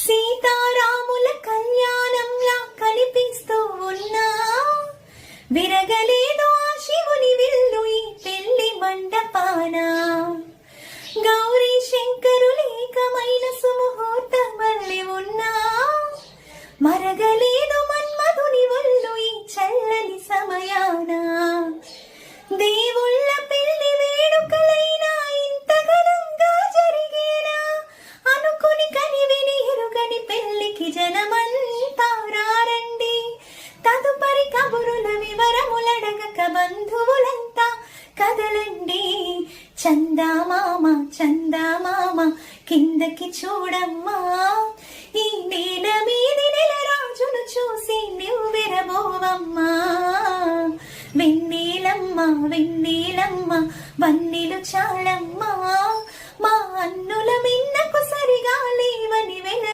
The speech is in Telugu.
సీతారాముల కళ్యాణంలా కనిపిస్తూ ఉన్నా, విరగలేదు ఆ శివుని విల్లు ఈ పెళ్లి మండపాన. గౌరీ శంకరులేకమైన సుముహూర్తమల్లి ఉన్నా, మరగలేదు మన్మధుని ఒళ్ళు ఈ చల్లని సమయాన. దేవుళ్ళ పెళ్లి వేడుకలైనా ఇంత ఘనంగా జరిగేనా, అనుకుని కనివిని ఎరుగని పెళ్లికి జనమంతా రండి. తదుపరి కబురుల వివరములడగక బంధువులంతా కదలండి. చందామామ చందామామ కిందకి చూడమ్మా, ఈ నేల మీది నెల రాజును చూసి వెన్నీలమ్మ వెన్నీలమ్మ వన్నెలు చాలా